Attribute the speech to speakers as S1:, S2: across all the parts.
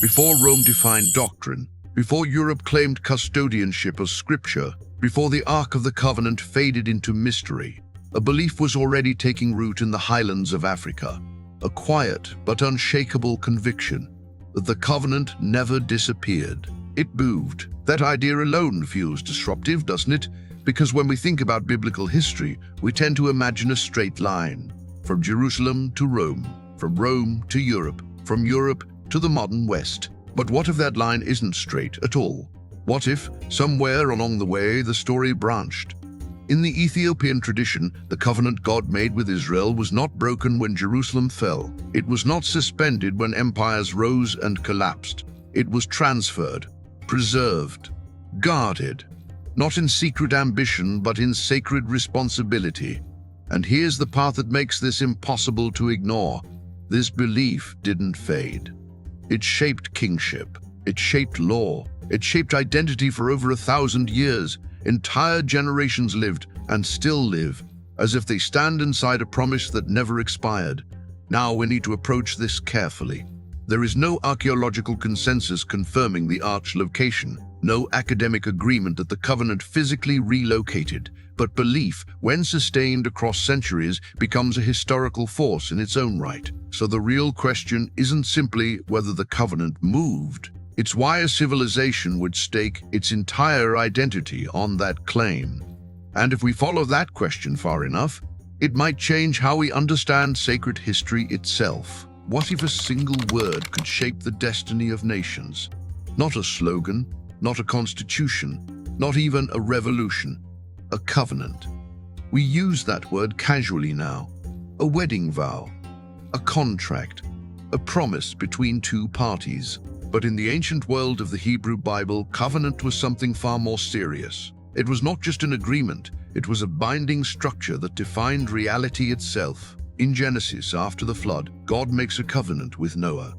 S1: before Rome defined doctrine, before Europe claimed custodianship of Scripture, before the Ark of the Covenant faded into mystery, a belief was already taking root in the highlands of Africa, a quiet but unshakable conviction that the covenant never disappeared. It moved. That idea alone feels disruptive, doesn't it? Because when we think about biblical history, we tend to imagine a straight line, from Jerusalem to Rome, from Rome to Europe, from Europe to the modern West. But what if that line isn't straight at all? What if, somewhere along the way, the story branched? In the Ethiopian tradition, the covenant God made with Israel was not broken when Jerusalem fell. It was not suspended when empires rose and collapsed. It was transferred, preserved, guarded, not in secret ambition, but in sacred responsibility. And here's the part that makes this impossible to ignore. This belief didn't fade. It shaped kingship. It shaped law. It shaped identity for over 1,000 years. Entire generations lived, and still live, as if they stand inside a promise that never expired. Now we need to approach this carefully. There is no archaeological consensus confirming the arch location, no academic agreement that the covenant physically relocated, but belief, when sustained across centuries, becomes a historical force in its own right. So the real question isn't simply whether the covenant moved. It's why a civilization would stake its entire identity on that claim. And if we follow that question far enough, it might change how we understand sacred history itself. What if a single word could shape the destiny of nations? Not a slogan, not a constitution, not even a revolution, a covenant. We use that word casually now. A wedding vow, a contract, a promise between two parties. But in the ancient world of the Hebrew Bible, covenant was something far more serious. It was not just an agreement, it was a binding structure that defined reality itself. In Genesis, after the flood, God makes a covenant with Noah.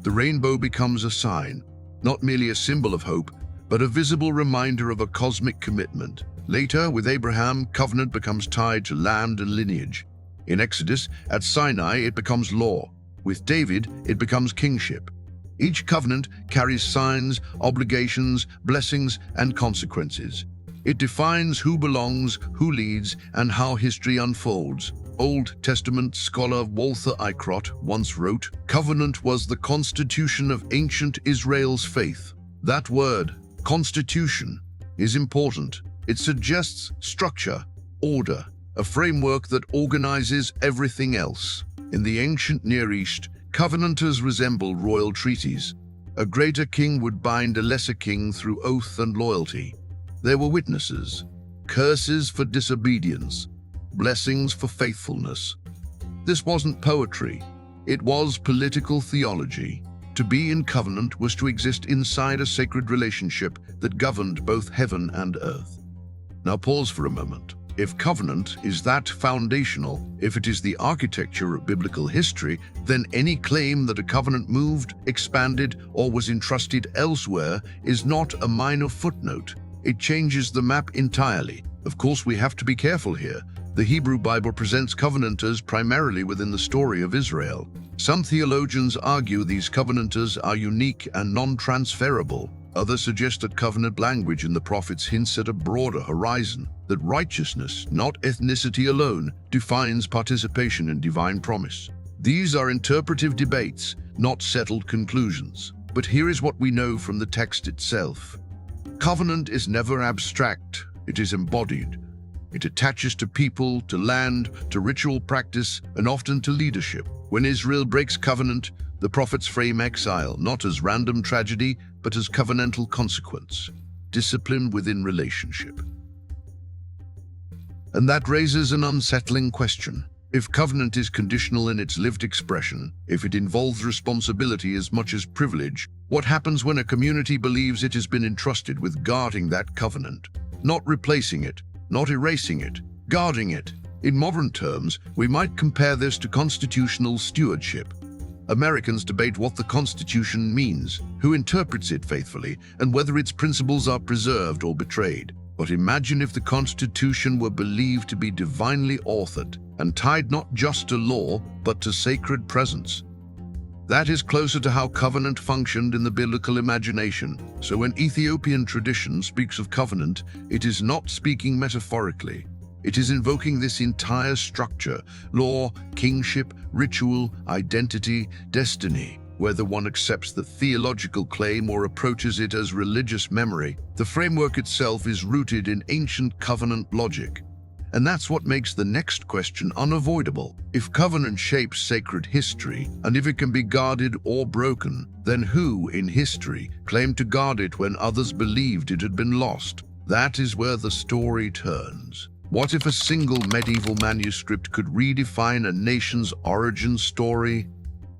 S1: The rainbow becomes a sign, not merely a symbol of hope, but a visible reminder of a cosmic commitment. Later, with Abraham, covenant becomes tied to land and lineage. In Exodus, at Sinai, it becomes law. With David, it becomes kingship. Each covenant carries signs, obligations, blessings, and consequences. It defines who belongs, who leads, and how history unfolds. Old Testament scholar Walter Eichrodt once wrote, "Covenant was the constitution of ancient Israel's faith." That word, constitution, is important. It suggests structure, order, a framework that organizes everything else. In the ancient Near East, covenanters resembled royal treaties. A greater king would bind a lesser king through oath and loyalty. There were witnesses, curses for disobedience, blessings for faithfulness. This wasn't poetry, it was political theology. To be in covenant was to exist inside a sacred relationship that governed both heaven and earth. Now pause for a moment. If covenant is that foundational, if it is the architecture of biblical history, then any claim that a covenant moved, expanded, or was entrusted elsewhere is not a minor footnote. It changes the map entirely. Of course, we have to be careful here. The Hebrew Bible presents covenanters primarily within the story of Israel. Some theologians argue these covenanters are unique and non-transferable. Others suggest that covenant language in the prophets hints at a broader horizon, that righteousness, not ethnicity alone, defines participation in divine promise. These are interpretive debates, not settled conclusions. But here is what we know from the text itself. Covenant is never abstract, it is embodied. It attaches to people, to land, to ritual practice, and often to leadership. When Israel breaks covenant, the prophets frame exile, not as random tragedy, but as covenantal consequence, discipline within relationship. And that raises an unsettling question. If covenant is conditional in its lived expression, if it involves responsibility as much as privilege, what happens when a community believes it has been entrusted with guarding that covenant, not replacing it, not erasing it, guarding it? In modern terms, we might compare this to constitutional stewardship. Americans debate what the Constitution means, who interprets it faithfully, and whether its principles are preserved or betrayed. But imagine if the Constitution were believed to be divinely authored and tied not just to law, but to sacred presence. That is closer to how covenant functioned in the biblical imagination. So when Ethiopian tradition speaks of covenant, it is not speaking metaphorically. It is invoking this entire structure: law, kingship, ritual, identity, destiny. Whether one accepts the theological claim or approaches it as religious memory, the framework itself is rooted in ancient covenant logic. And that's what makes the next question unavoidable. If covenant shapes sacred history, and if it can be guarded or broken, then who in history claimed to guard it when others believed it had been lost? That is where the story turns. What if a single medieval manuscript could redefine a nation's origin story?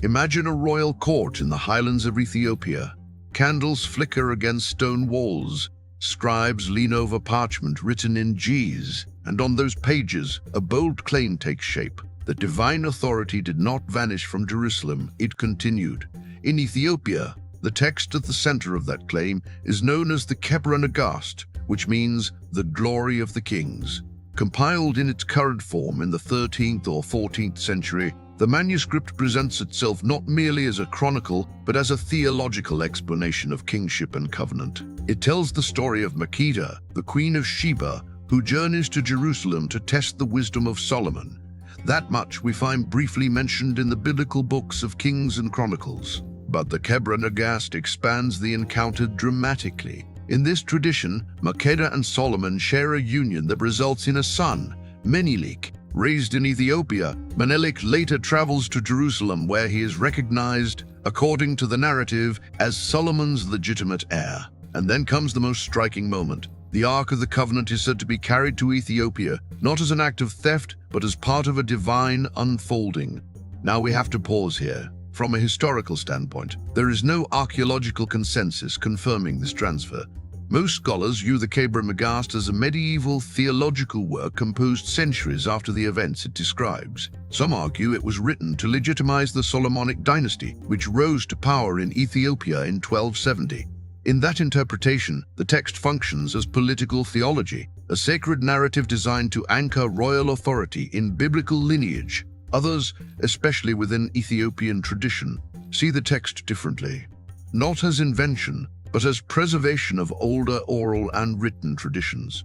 S1: Imagine a royal court in the highlands of Ethiopia. Candles flicker against stone walls. Scribes lean over parchment written in G's, and on those pages, a bold claim takes shape. The divine authority did not vanish from Jerusalem, it continued. In Ethiopia, the text at the center of that claim is known as the Kebra Nagast, which means the glory of the kings. Compiled in its current form in the 13th or 14th century, the manuscript presents itself not merely as a chronicle, but as a theological explanation of kingship and covenant. It tells the story of Makeda, the Queen of Sheba, who journeys to Jerusalem to test the wisdom of Solomon. That much we find briefly mentioned in the biblical books of Kings and Chronicles. But the Kebra Nagast expands the encounter dramatically. In this tradition, Makeda and Solomon share a union that results in a son, Menelik. Raised in Ethiopia, Menelik later travels to Jerusalem, where he is recognized, according to the narrative, as Solomon's legitimate heir. And then comes the most striking moment. The Ark of the Covenant is said to be carried to Ethiopia, not as an act of theft, but as part of a divine unfolding. Now we have to pause here. From a historical standpoint, there is no archaeological consensus confirming this transfer. Most scholars view the Kebra Nagast as a medieval theological work composed centuries after the events it describes. Some argue it was written to legitimize the Solomonic dynasty, which rose to power in Ethiopia in 1270. In that interpretation, the text functions as political theology, a sacred narrative designed to anchor royal authority in biblical lineage. Others, especially within Ethiopian tradition, see the text differently. Not as invention, but as preservation of older oral and written traditions.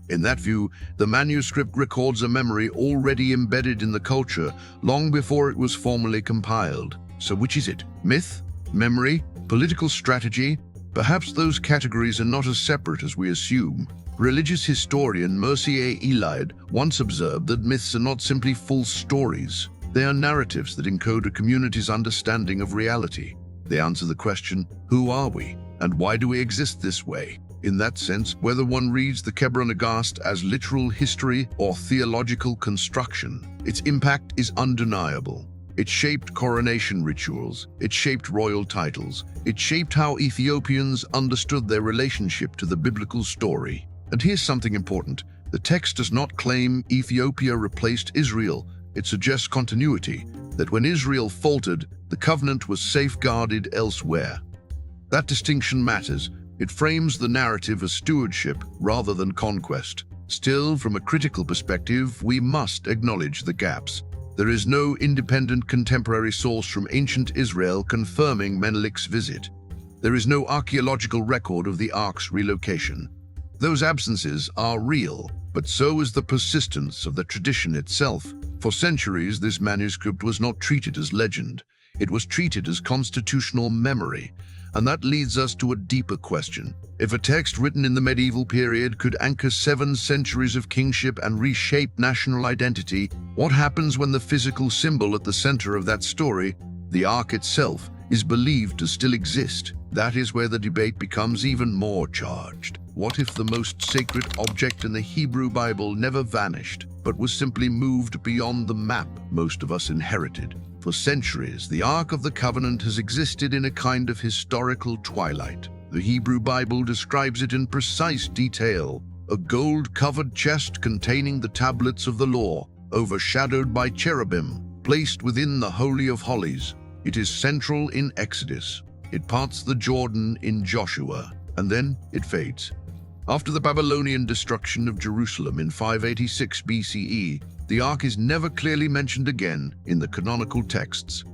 S1: In that view, the manuscript records a memory already embedded in the culture long before it was formally compiled. So which is it? Myth? Memory? Political strategy? Perhaps those categories are not as separate as we assume. Religious historian Mercier Eliade once observed that myths are not simply full stories. They are narratives that encode a community's understanding of reality. They answer the question, who are we? And why do we exist this way? In that sense, whether one reads the Kebra Nagast as literal history or theological construction, its impact is undeniable. It shaped coronation rituals, it shaped royal titles, it shaped how Ethiopians understood their relationship to the biblical story. And here's something important. The text does not claim Ethiopia replaced Israel. It suggests continuity, that when Israel faltered, the covenant was safeguarded elsewhere. That distinction matters. It frames the narrative as stewardship rather than conquest. Still, from a critical perspective, we must acknowledge the gaps. There is no independent contemporary source from ancient Israel confirming Menelik's visit. There is no archaeological record of the Ark's relocation. Those absences are real, but so is the persistence of the tradition itself. For centuries, this manuscript was not treated as legend. It was treated as constitutional memory. And that leads us to a deeper question. If a text written in the medieval period could anchor 7 centuries of kingship and reshape national identity, what happens when the physical symbol at the center of that story, the Ark itself, is believed to still exist? That is where the debate becomes even more charged. What if the most sacred object in the Hebrew Bible never vanished, but was simply moved beyond the map most of us inherited? For centuries, the Ark of the Covenant has existed in a kind of historical twilight. The Hebrew Bible describes it in precise detail, a gold-covered chest containing the tablets of the law, overshadowed by cherubim, placed within the Holy of Holies. It is central in Exodus. It parts the Jordan in Joshua, and then it fades. After the Babylonian destruction of Jerusalem in 586 BCE, the Ark is never clearly mentioned again in the canonical texts.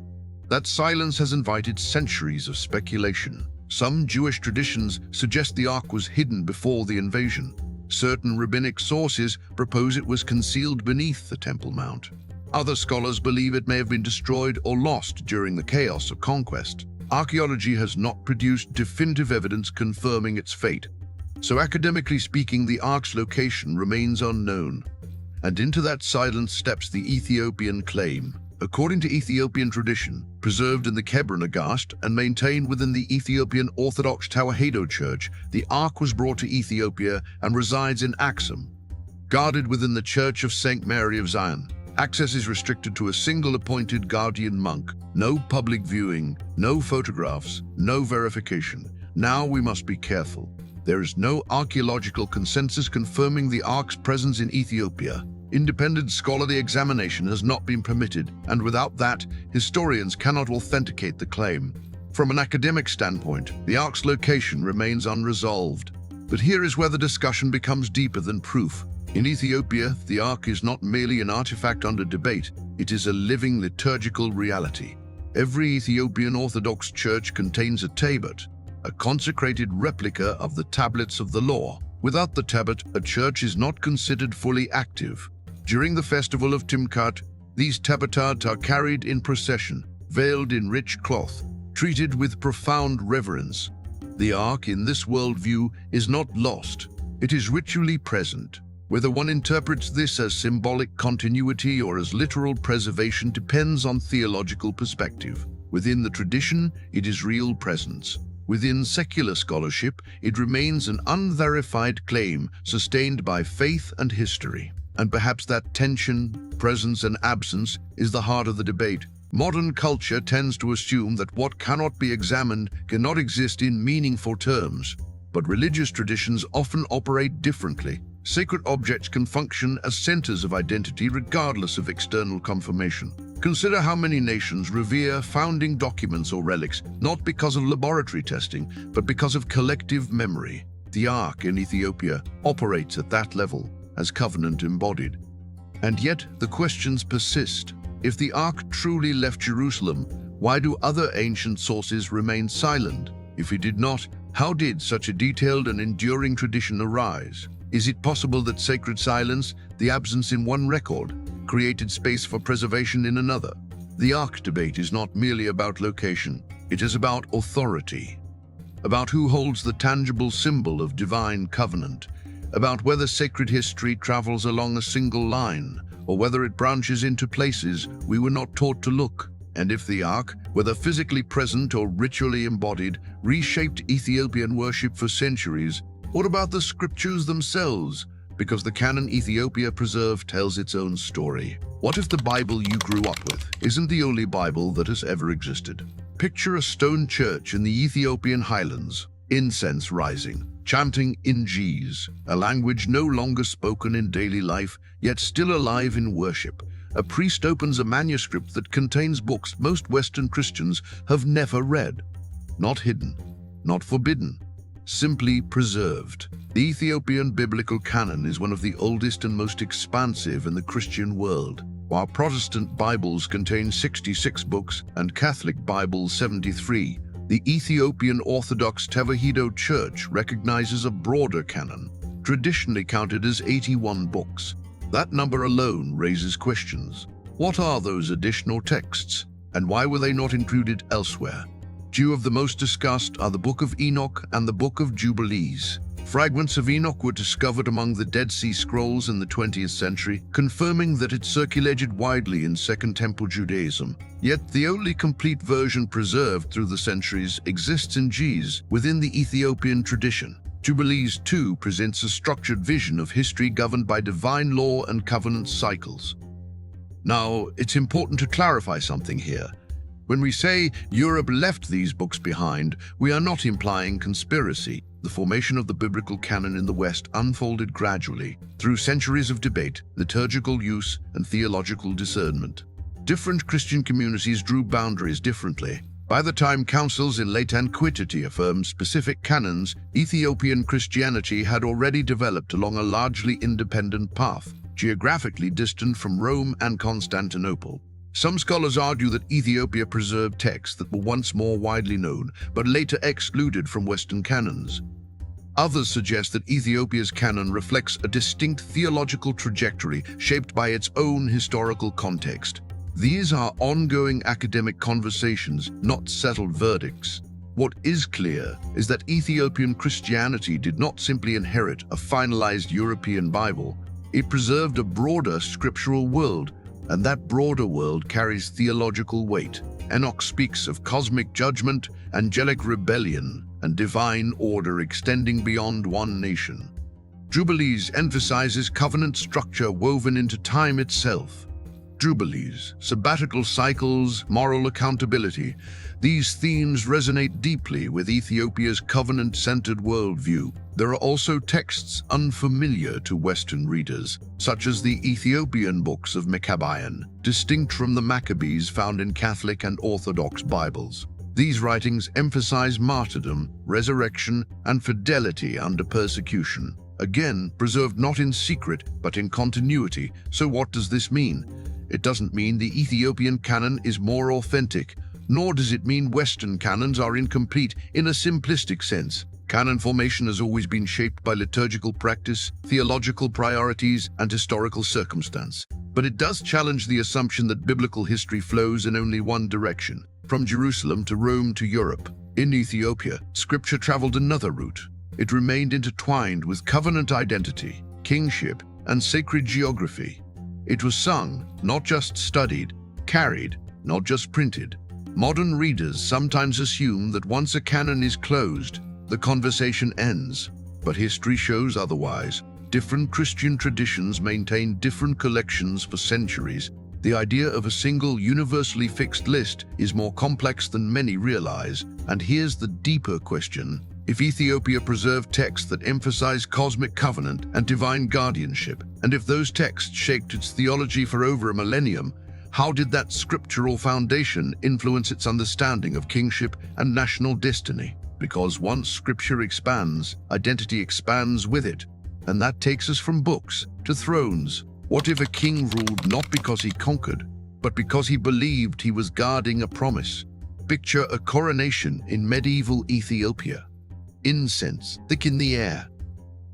S1: That silence has invited centuries of speculation. Some Jewish traditions suggest the Ark was hidden before the invasion. Certain rabbinic sources propose it was concealed beneath the Temple Mount. Other scholars believe it may have been destroyed or lost during the chaos of conquest. Archaeology has not produced definitive evidence confirming its fate, so academically speaking, the Ark's location remains unknown. And into that silence steps the Ethiopian claim. According to Ethiopian tradition, preserved in the Kebra Nagast and maintained within the Ethiopian Orthodox Tawahedo Church, the Ark was brought to Ethiopia and resides in Axum, guarded within the Church of St. Mary of Zion. Access is restricted to a single appointed guardian monk. No public viewing, no photographs, no verification. Now we must be careful. There is no archaeological consensus confirming the Ark's presence in Ethiopia. Independent scholarly examination has not been permitted, and without that, historians cannot authenticate the claim. From an academic standpoint, the Ark's location remains unresolved. But here is where the discussion becomes deeper than proof. In Ethiopia, the Ark is not merely an artifact under debate, it is a living liturgical reality. Every Ethiopian Orthodox church contains a tablet, a consecrated replica of the tablets of the law. Without the tablet, a church is not considered fully active. During the festival of Timkat, these tabbatat are carried in procession, veiled in rich cloth, treated with profound reverence. The Ark in this worldview is not lost, it is ritually present. Whether one interprets this as symbolic continuity or as literal preservation depends on theological perspective. Within the tradition, it is real presence. Within secular scholarship, it remains an unverified claim sustained by faith and history. And perhaps that tension, presence and absence is the heart of the debate. Modern culture tends to assume that what cannot be examined cannot exist in meaningful terms. But religious traditions often operate differently. Sacred objects can function as centers of identity regardless of external confirmation. Consider how many nations revere founding documents or relics, not because of laboratory testing, but because of collective memory. The Ark in Ethiopia operates at that level, as covenant embodied. And yet, the questions persist. If the Ark truly left Jerusalem, why do other ancient sources remain silent? If it did not, how did such a detailed and enduring tradition arise? Is it possible that sacred silence, the absence in one record, created space for preservation in another? The Ark debate is not merely about location, it is about authority, about who holds the tangible symbol of divine covenant, about whether sacred history travels along a single line, or whether it branches into places we were not taught to look. And if the Ark, whether physically present or ritually embodied, reshaped Ethiopian worship for centuries, what about the scriptures themselves? Because the canon Ethiopia preserved tells its own story. What if the Bible you grew up with isn't the only Bible that has ever existed? Picture a stone church in the Ethiopian highlands, incense rising, chanting in Ge'ez, a language no longer spoken in daily life, yet still alive in worship. A priest opens a manuscript that contains books most Western Christians have never read. Not hidden, not forbidden, simply preserved. The Ethiopian biblical canon is one of the oldest and most expansive in the Christian world. While Protestant Bibles contain 66 books and Catholic Bibles 73, the Ethiopian Orthodox Tawahedo Church recognizes a broader canon, traditionally counted as 81 books. That number alone raises questions. What are those additional texts, and why were they not included elsewhere? Two of the most discussed are the Book of Enoch and the Book of Jubilees. Fragments of Enoch were discovered among the Dead Sea Scrolls in the 20th century, confirming that it circulated widely in Second Temple Judaism. Yet the only complete version preserved through the centuries exists in Ge'ez within the Ethiopian tradition. Jubilees too presents a structured vision of history governed by divine law and covenant cycles. Now, it's important to clarify something here. When we say Europe left these books behind, we are not implying conspiracy. The formation of the biblical canon in the West unfolded gradually, through centuries of debate, liturgical use, and theological discernment. Different Christian communities drew boundaries differently. By the time councils in late antiquity affirmed specific canons, Ethiopian Christianity had already developed along a largely independent path, geographically distant from Rome and Constantinople. Some scholars argue that Ethiopia preserved texts that were once more widely known, but later excluded from Western canons. Others suggest that Ethiopia's canon reflects a distinct theological trajectory shaped by its own historical context. These are ongoing academic conversations, not settled verdicts. What is clear is that Ethiopian Christianity did not simply inherit a finalized European Bible. It preserved a broader scriptural world, and that broader world carries theological weight. Enoch speaks of cosmic judgment, angelic rebellion, and divine order extending beyond one nation. Jubilees emphasizes covenant structure woven into time itself. Jubilees, sabbatical cycles, moral accountability, these themes resonate deeply with Ethiopia's covenant-centered worldview. There are also texts unfamiliar to Western readers, such as the Ethiopian books of Maccabean, distinct from the Maccabees found in Catholic and Orthodox Bibles. These writings emphasize martyrdom, resurrection, and fidelity under persecution. Again, preserved not in secret, but in continuity. So what does this mean? It doesn't mean the Ethiopian canon is more authentic, nor does it mean Western canons are incomplete in a simplistic sense. Canon formation has always been shaped by liturgical practice, theological priorities, and historical circumstance. But it does challenge the assumption that biblical history flows in only one direction, from Jerusalem to Rome to Europe. In Ethiopia, scripture traveled another route. It remained intertwined with covenant identity, kingship, and sacred geography. It was sung, not just studied, carried, not just printed. Modern readers sometimes assume that once a canon is closed, the conversation ends. But history shows otherwise. Different Christian traditions maintain different collections for centuries. The idea of a single, universally fixed list is more complex than many realize. And here's the deeper question. If Ethiopia preserved texts that emphasize cosmic covenant and divine guardianship, and if those texts shaped its theology for over a millennium, how did that scriptural foundation influence its understanding of kingship and national destiny? Because once scripture expands, identity expands with it. And that takes us from books to thrones. What if a king ruled not because he conquered, but because he believed he was guarding a promise? Picture a coronation in medieval Ethiopia. Incense thick in the air,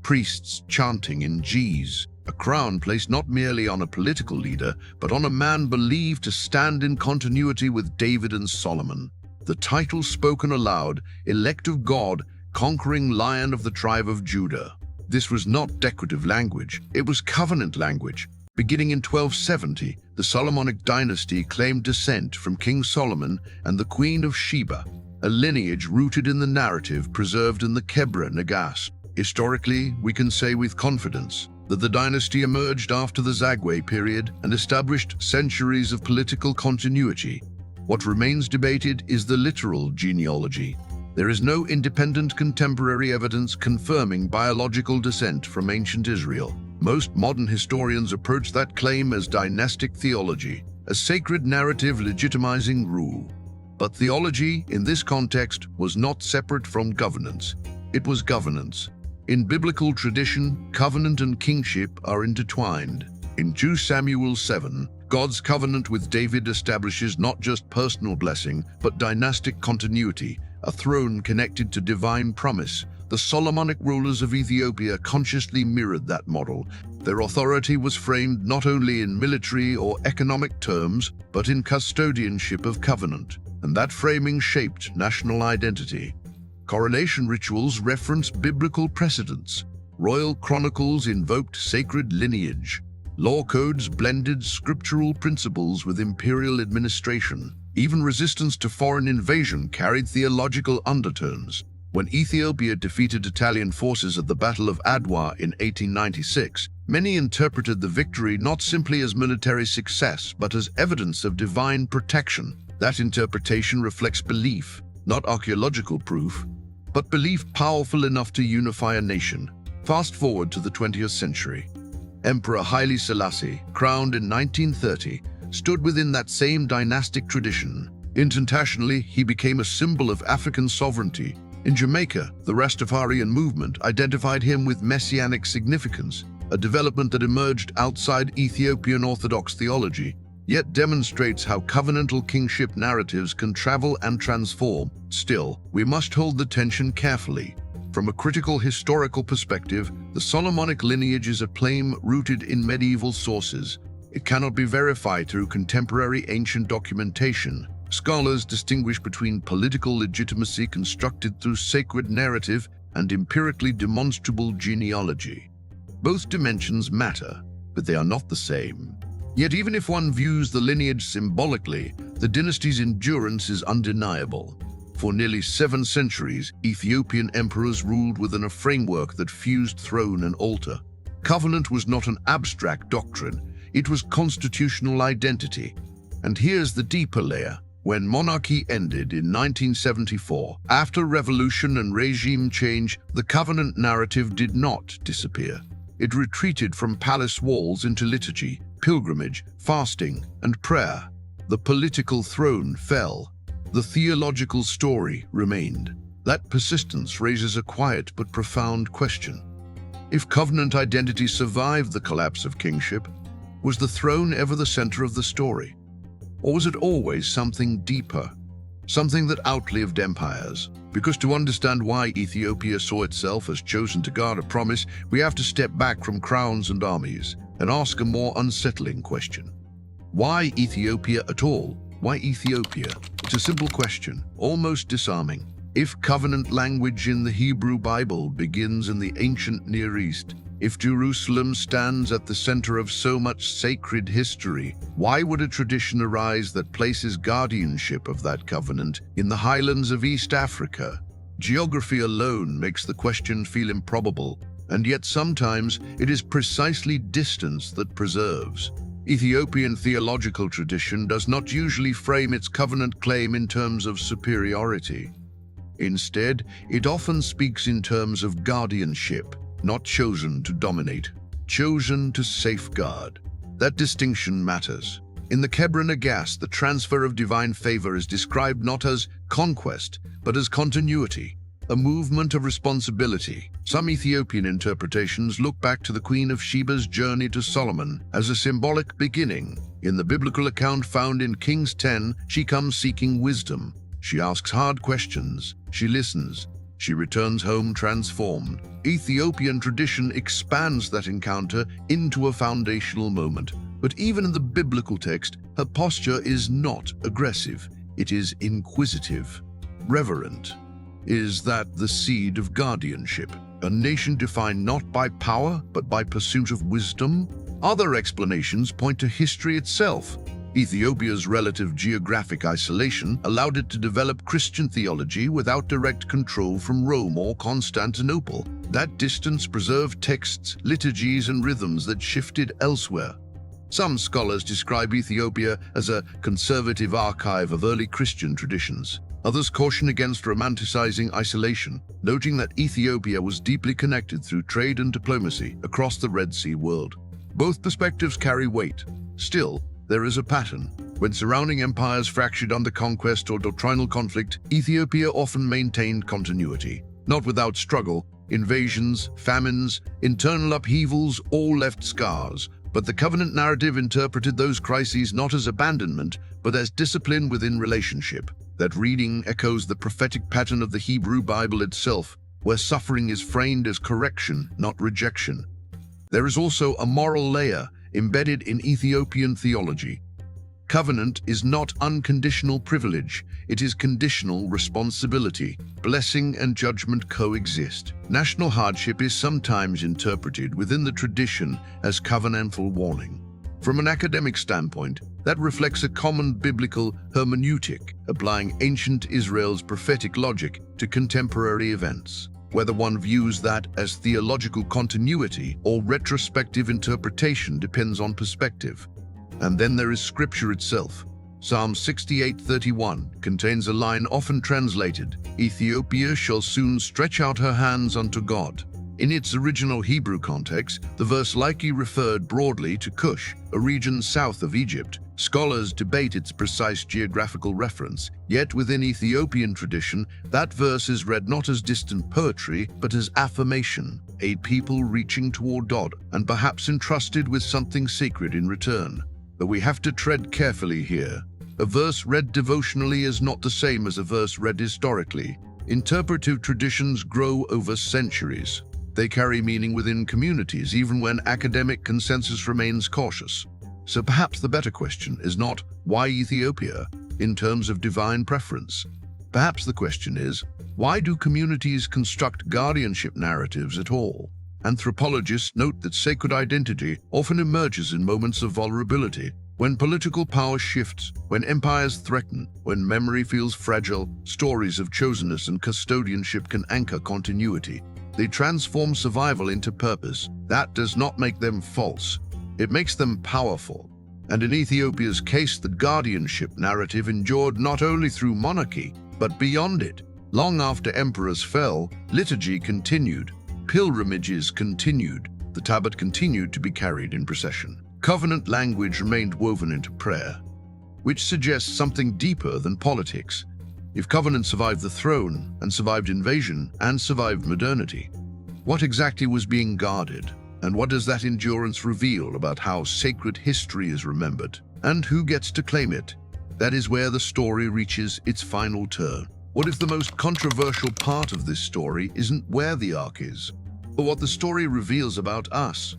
S1: priests chanting in G's, a crown placed not merely on a political leader, but on a man believed to stand in continuity with David and Solomon. The title spoken aloud, elect of God, conquering lion of the tribe of Judah. This was not decorative language, it was covenant language. Beginning in 1270, the Solomonic dynasty claimed descent from King Solomon and the Queen of Sheba, a lineage rooted in the narrative preserved in the Kebra Nagast. Historically, we can say with confidence that the dynasty emerged after the Zagwe period and established centuries of political continuity. What remains debated is the literal genealogy. There is no independent contemporary evidence confirming biological descent from ancient Israel. Most modern historians approach that claim as dynastic theology, a sacred narrative legitimizing rule. But theology, in this context, was not separate from governance. It was governance. In biblical tradition, covenant and kingship are intertwined. In 2 Samuel 7, God's covenant with David establishes not just personal blessing, but dynastic continuity, a throne connected to divine promise. The Solomonic rulers of Ethiopia consciously mirrored that model. Their authority was framed not only in military or economic terms, but in custodianship of covenant. And that framing shaped national identity. Coronation rituals reference biblical precedents. Royal chronicles invoked sacred lineage. Law codes blended scriptural principles with imperial administration. Even resistance to foreign invasion carried theological undertones. When Ethiopia defeated Italian forces at the Battle of Adwa in 1896, many interpreted the victory not simply as military success, but as evidence of divine protection. That interpretation reflects belief, not archaeological proof, but belief powerful enough to unify a nation. Fast forward to the 20th century. Emperor Haile Selassie, crowned in 1930, stood within that same dynastic tradition. Internationally, he became a symbol of African sovereignty. In Jamaica, the Rastafarian movement identified him with messianic significance, a development that emerged outside Ethiopian Orthodox theology. yet demonstrates how covenantal kingship narratives can travel and transform. Still, we must hold the tension carefully. From a critical historical perspective, the Solomonic lineage is a claim rooted in medieval sources. It cannot be verified through contemporary ancient documentation. Scholars distinguish between political legitimacy constructed through sacred narrative and empirically demonstrable genealogy. Both dimensions matter, but they are not the same. Yet even if one views the lineage symbolically, the dynasty's endurance is undeniable. For nearly 7 centuries, Ethiopian emperors ruled within a framework that fused throne and altar. Covenant was not an abstract doctrine, it was constitutional identity. And here's the deeper layer. When monarchy ended in 1974, after revolution and regime change, the covenant narrative did not disappear. It retreated from palace walls into liturgy, pilgrimage, fasting, and prayer. The political throne fell. The theological story remained. That persistence raises a quiet but profound question. If covenant identity survived the collapse of kingship, was the throne ever the center of the story? Or was it always something deeper, something that outlived empires? Because to understand why Ethiopia saw itself as chosen to guard a promise, we have to step back from crowns and armies and ask a more unsettling question. Why Ethiopia at all? Why Ethiopia? It's a simple question, almost disarming. If covenant language in the Hebrew Bible begins in the ancient Near East, if Jerusalem stands at the center of so much sacred history, why would a tradition arise that places guardianship of that covenant in the highlands of East Africa? Geography alone makes the question feel improbable, and yet sometimes it is precisely distance that preserves. Ethiopian theological tradition does not usually frame its covenant claim in terms of superiority. Instead, it often speaks in terms of guardianship, not chosen to dominate, chosen to safeguard. That distinction matters. In the Kebra Nagast, the transfer of divine favor is described not as conquest, but as continuity, a movement of responsibility. Some Ethiopian interpretations look back to the Queen of Sheba's journey to Solomon as a symbolic beginning. In the biblical account found in Kings 10, she comes seeking wisdom. She asks hard questions. She listens. She returns home transformed. Ethiopian tradition expands that encounter into a foundational moment. But even in the biblical text, her posture is not aggressive. It is inquisitive, reverent. Is that the seed of guardianship? A nation defined not by power, but by pursuit of wisdom? Other explanations point to history itself. Ethiopia's relative geographic isolation allowed it to develop Christian theology without direct control from Rome or Constantinople. That distance preserved texts, liturgies, and rhythms that shifted elsewhere. Some scholars describe Ethiopia as a conservative archive of early Christian traditions. Others caution against romanticizing isolation, noting that Ethiopia was deeply connected through trade and diplomacy across the Red Sea world. Both perspectives carry weight. Still, there is a pattern. When surrounding empires fractured under conquest or doctrinal conflict, Ethiopia often maintained continuity. Not without struggle, invasions, famines, internal upheavals all left scars. But the covenant narrative interpreted those crises not as abandonment, but as discipline within relationship. That reading echoes the prophetic pattern of the Hebrew Bible itself, where suffering is framed as correction, not rejection. There is also a moral layer embedded in Ethiopian theology. Covenant is not unconditional privilege, it is conditional responsibility. Blessing and judgment coexist. National hardship is sometimes interpreted within the tradition as covenantal warning. From an academic standpoint, that reflects a common biblical hermeneutic, applying ancient Israel's prophetic logic to contemporary events. Whether one views that as theological continuity or retrospective interpretation depends on perspective. And then there is Scripture itself. Psalm 68:31 contains a line often translated, "Ethiopia shall soon stretch out her hands unto God." In its original Hebrew context, the verse likely referred broadly to Cush, a region south of Egypt. Scholars debate its precise geographical reference, yet within Ethiopian tradition, that verse is read not as distant poetry, but as affirmation, a people reaching toward God, and perhaps entrusted with something sacred in return. But we have to tread carefully here. A verse read devotionally is not the same as a verse read historically. Interpretive traditions grow over centuries. They carry meaning within communities, even when academic consensus remains cautious. So perhaps the better question is not, why Ethiopia, in terms of divine preference? Perhaps the question is, why do communities construct guardianship narratives at all? Anthropologists note that sacred identity often emerges in moments of vulnerability, when political power shifts, when empires threaten, when memory feels fragile. Stories of chosenness and custodianship can anchor continuity. They transform survival into purpose. That does not make them false. It makes them powerful. And in Ethiopia's case, the guardianship narrative endured not only through monarchy, but beyond it. Long after emperors fell, liturgy continued, pilgrimages continued, the tablet continued to be carried in procession. Covenant language remained woven into prayer, which suggests something deeper than politics. If covenant survived the throne, and survived invasion, and survived modernity, what exactly was being guarded? And what does that endurance reveal about how sacred history is remembered? And who gets to claim it? That is where the story reaches its final turn. What if the most controversial part of this story isn't where the ark is, but what the story reveals about us?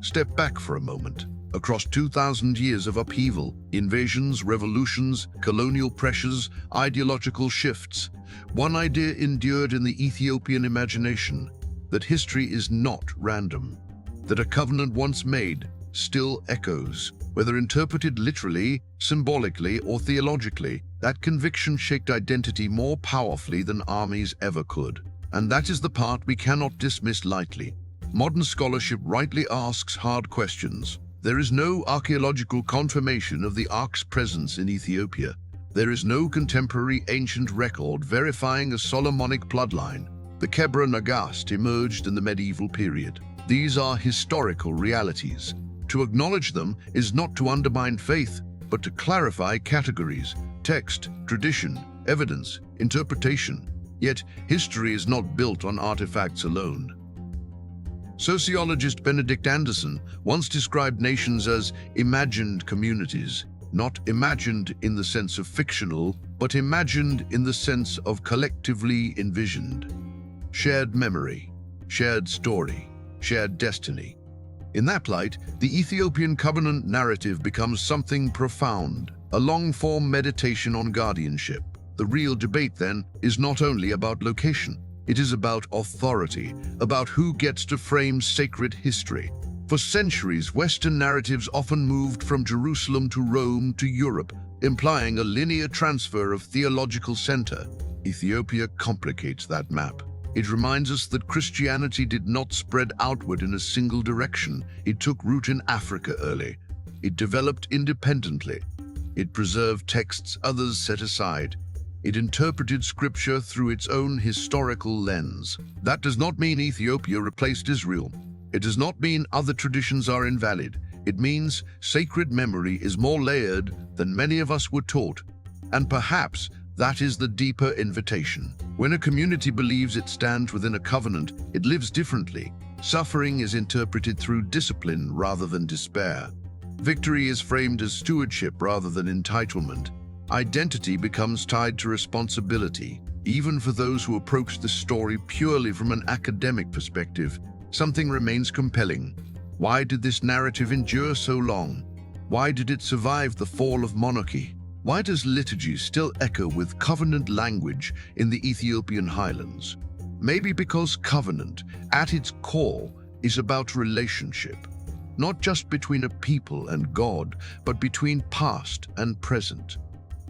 S1: Step back for a moment. Across 2,000 years of upheaval, invasions, revolutions, colonial pressures, ideological shifts, one idea endured in the Ethiopian imagination: that history is not random, that a covenant once made still echoes. Whether interpreted literally, symbolically, or theologically, that conviction shaped identity more powerfully than armies ever could. And that is the part we cannot dismiss lightly. Modern scholarship rightly asks hard questions. There is no archaeological confirmation of the ark's presence in Ethiopia. There is no contemporary ancient record verifying a Solomonic bloodline. The Kebra Nagast emerged in the medieval period. These are historical realities. To acknowledge them is not to undermine faith, but to clarify categories: text, tradition, evidence, interpretation. Yet, history is not built on artifacts alone. Sociologist Benedict Anderson once described nations as imagined communities, not imagined in the sense of fictional, but imagined in the sense of collectively envisioned. Shared memory, shared story, shared destiny. In that light, the Ethiopian covenant narrative becomes something profound, a long-form meditation on guardianship. The real debate, then, is not only about location. It is about authority, about who gets to frame sacred history. For centuries, Western narratives often moved from Jerusalem to Rome to Europe, implying a linear transfer of theological center. Ethiopia complicates that map. It reminds us that Christianity did not spread outward in a single direction. It took root in Africa early. It developed independently. It preserved texts others set aside. It interpreted scripture through its own historical lens. That does not mean Ethiopia replaced Israel. It does not mean other traditions are invalid. It means sacred memory is more layered than many of us were taught. And perhaps that is the deeper invitation. When a community believes it stands within a covenant, it lives differently. Suffering is interpreted through discipline rather than despair. Victory is framed as stewardship rather than entitlement. Identity becomes tied to responsibility. Even for those who approach the story purely from an academic perspective, something remains compelling. Why did this narrative endure so long? Why did it survive the fall of monarchy? Why does liturgy still echo with covenant language in the Ethiopian highlands? Maybe because covenant, at its core, is about relationship. Not just between a people and God, but between past and present.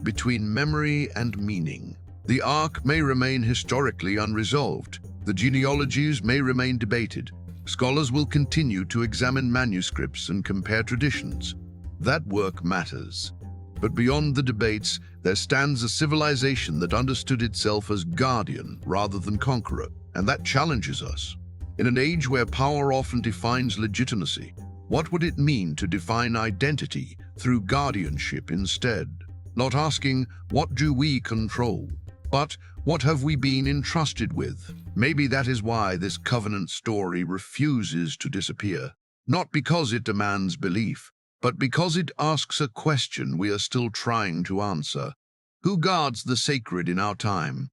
S1: Between memory and meaning. The ark may remain historically unresolved. The genealogies may remain debated. Scholars will continue to examine manuscripts and compare traditions. That work matters. But beyond the debates, there stands a civilization that understood itself as guardian rather than conqueror, and that challenges us. In an age where power often defines legitimacy, what would it mean to define identity through guardianship instead? Not asking, what do we control? But what have we been entrusted with? Maybe that is why this covenant story refuses to disappear. Not because it demands belief, but because it asks a question we are still trying to answer. Who guards the sacred in our time?